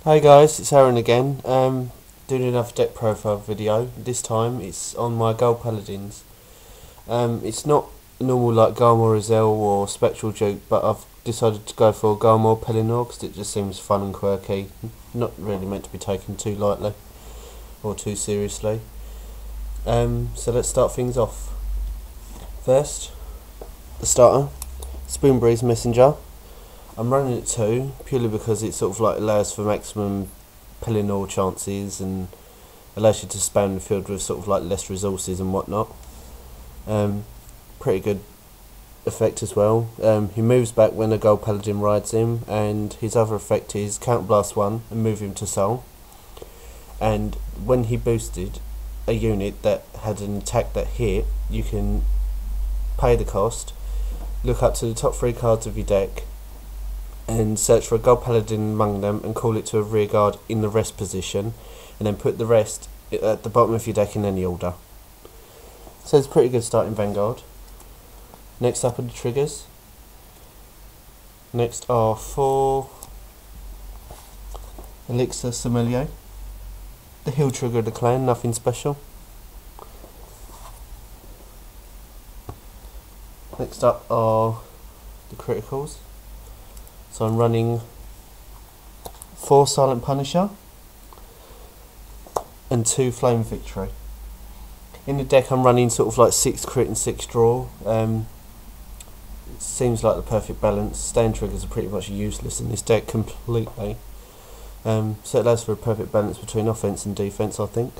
Hey guys, it's Aaron again. Doing another deck profile video. This time it's on my Gold Paladins. It's not normal like Garmore Ezel or Spectral Duke, but I've decided to go for Garmore Pellinore because it just seems fun and quirky. Not really meant to be taken too lightly or too seriously. So let's start things off. First, the starter, Spoonbreeze Messenger. I'm running it 2 purely because it sort of like allows for maximum Pellinore chances and allows you to spam the field with sort of like less resources and whatnot. Pretty good effect as well. He moves back when a Gold Paladin rides him, and his other effect is Counterblast 1 and move him to Soul. And when he boosted a unit that had an attack that hit, you can pay the cost, look up to the top 3 cards of your deck and search for a Gold Paladin among them and call it to a rearguard in the rest position, and then put the rest at the bottom of your deck in any order. So it's a pretty good start in Vanguard. Next up are the triggers. Next are 4 Elixir Sommelier. The heal trigger of the clan, nothing special. Next up are the criticals. So I'm running 4 Silent Punisher and 2 Flame Victory. In the deck I'm running sort of like 6 crit and 6 draw. It seems like the perfect balance. Stand triggers are pretty much useless in this deck completely. So it allows for a perfect balance between offense and defense, I think.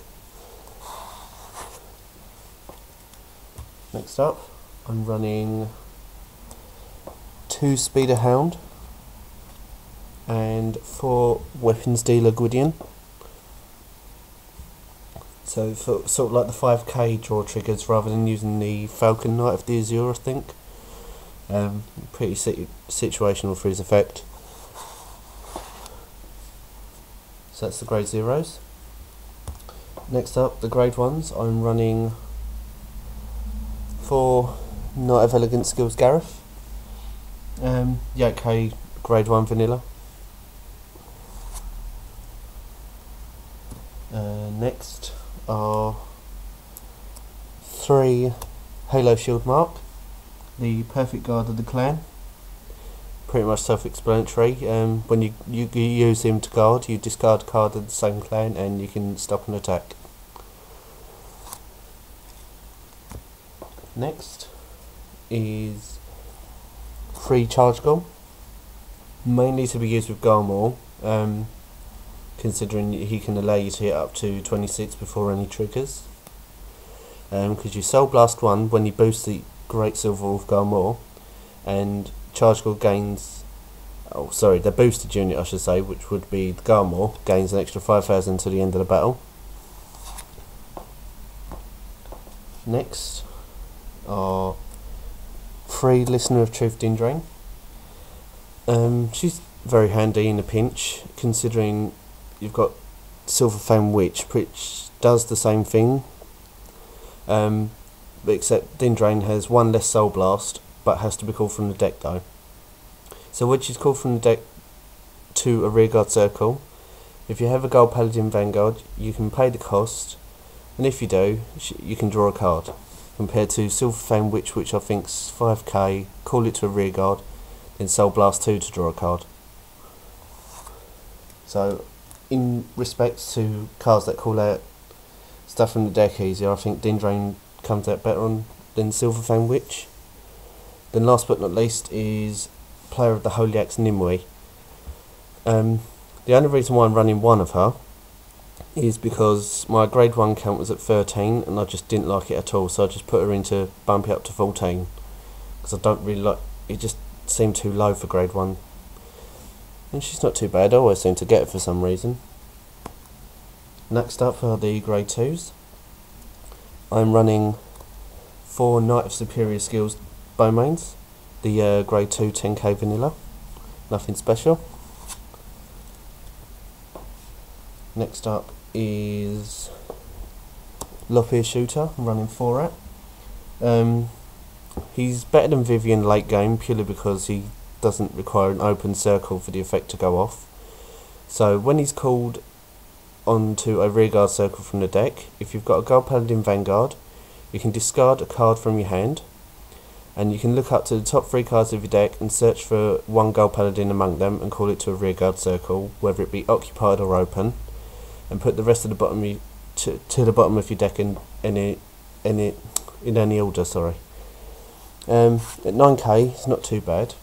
Next up I'm running 2 Speeder Hound and 4 Weapons Dealer Gwydion. So for sort of like the 5k draw triggers rather than using the Falcon Knight of the Azure, I think. Pretty situational for his effect. So that's the grade 0s. Next up, the grade 1s. I'm running 4 Knight of Elegant Skills Gareth. 8k grade 1 vanilla. Next are 3 Halo Shield Mark, the perfect guard of the clan. Pretty much self-explanatory. When you use him to guard, you discard a card of the same clan and you can stop an attack. Next is 3 Charge Gall, mainly to be used with Garmore. Considering he can allow you to hit up to 26 before any triggers. Because you Soul Blast 1 when you boost the Great Silver Wolf Garmore, and Charge Gall gains, the boosted unit I should say, which would be the Garmore, gains an extra 5,000 to the end of the battle. Next are 3 Listener of Truth Dindrain. She's very handy in a pinch, considering you've got Silver Fang Witch, which does the same thing, but except Dindrain has 1 less Soul Blast, but has to be called from the deck though. So when she's called from the deck to a rearguard circle, if you have a Gold Paladin Vanguard, you can pay the cost, and if you do, you can draw a card. Compared to Silver Fang Witch, which I think's 5k, call it to a rearguard, then Soul Blast 2 to draw a card. So in respect to cards that call out stuff from the deck easier, I think Dindrain comes out better than Silver Fang Witch. Then last but not least is Player of the Holy Axe Nimue. The only reason why I'm running 1 of her is because my grade 1 count was at 13 and I just didn't like it at all, so I just put her in to bump it up to 14 because I don't really like it, just seemed too low for grade 1. And she's not too bad, I always seem to get it for some reason. Next up are the grade 2s. I'm running 4 Knight of Superior Skills Bowmains, the grade 2 10k vanilla, nothing special. Next up is Lop-Ear Shooter, I'm running 4 at. He's better than Vivian late game purely because he doesn't require an open circle for the effect to go off. So when he's called onto a rearguard circle from the deck, if you've got a Gold Paladin Vanguard, you can discard a card from your hand, and you can look up to the top 3 cards of your deck and search for one Gold Paladin among them and call it to a rearguard circle, whether it be occupied or open, and put the rest of the bottom to the bottom of your deck in any order. Sorry. At 9k, it's not too bad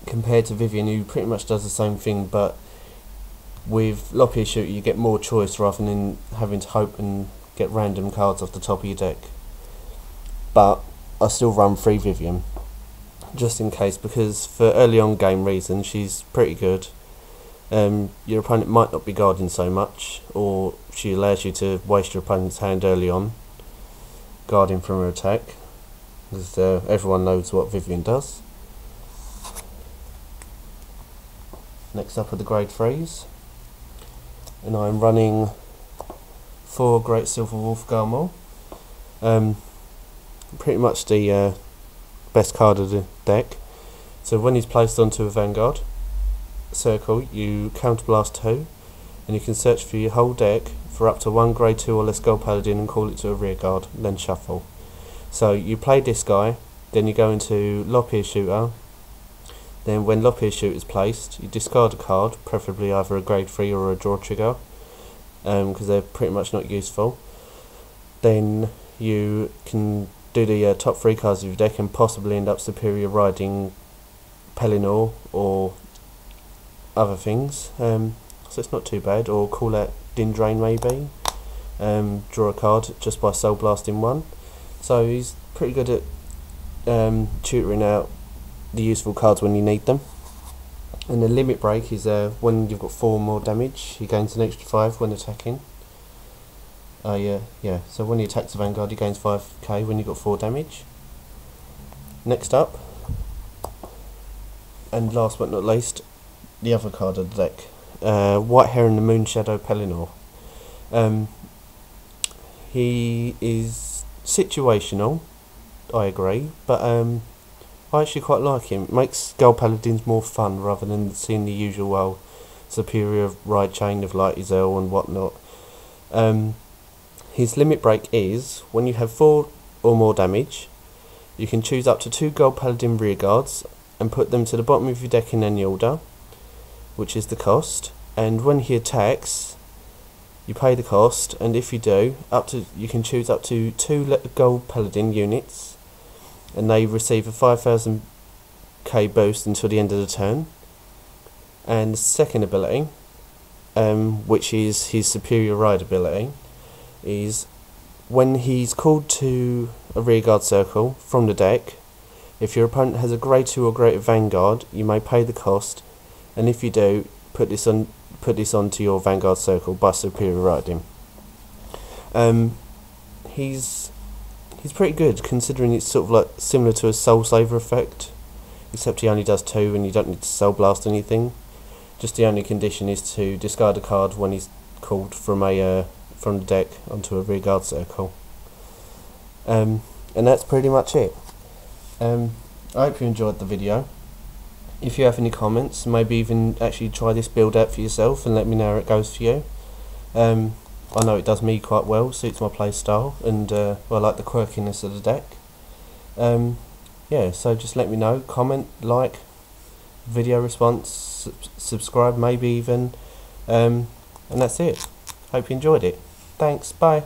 compared to Vivian, who pretty much does the same thing, but with Lop-Ear Shooter you get more choice rather than having to hope and get random cards off the top of your deck. But I still run 3 Vivian just in case, because for early on game reasons she's pretty good. Your opponent might not be guarding so much, or she allows you to waste your opponent's hand early on guarding from her attack, because everyone knows what Vivian does. Next up are the grade 3s, and I'm running 4 Great Silver Wolf Garmore. Pretty much the best card of the deck. So when he's placed onto a Vanguard circle, you counterblast 2, and you can search for your whole deck for up to 1 grade 2 or less Gold Paladin and call it to a rearguard, then shuffle. So you play this guy, then you go into Lop-Ear Shooter. Then when Lop-Ear Shooter is placed, you discard a card, preferably either a grade 3 or a draw trigger, because they're pretty much not useful. Then you can do the top 3 cards of your deck and possibly end up superior riding Pellinore or other things, so it's not too bad. Or call out Din Drain maybe, draw a card just by soul blasting 1. So he's pretty good at tutoring out the useful cards when you need them. And the limit break is when you've got 4 more damage, he gains an extra 5 when attacking. Yeah. So when he attacks the Vanguard, he gains 5k when you've got 4 damage. Next up, and last but not least, the other card of the deck, Whitehair and the Moonshadow Pellinore. He is situational, I agree, but I actually quite like him. It makes Gold Paladins more fun rather than seeing the usual superior ride chain of like Ezel and whatnot. His limit break is when you have 4 or more damage, you can choose up to 2 Gold Paladin rearguards and put them to the bottom of your deck in any order, which is the cost. And when he attacks, you pay the cost, and if you do, you can choose up to 2 Gold Paladin units, and they receive a 5000k boost until the end of the turn. And the second ability, which is his superior ride ability, is when he's called to a rearguard circle from the deck, if your opponent has a grade 2 or greater Vanguard, you may pay the cost, and if you do, put this onto your Vanguard circle by superior riding. He's pretty good, considering it's sort of like similar to a Soul Saver effect, except he only does 2 and you don't need to Soul Blast anything. Just the only condition is to discard a card when he's called from the deck onto a rearguard circle. And that's pretty much it. I hope you enjoyed the video. If you have any comments, maybe even actually try this build out for yourself and let me know how it goes for you. I know it does me quite well, suits my play style, and I like the quirkiness of the deck. Yeah, so just let me know, comment, like, video response, subscribe maybe even, and that's it. Hope you enjoyed it. Thanks, bye.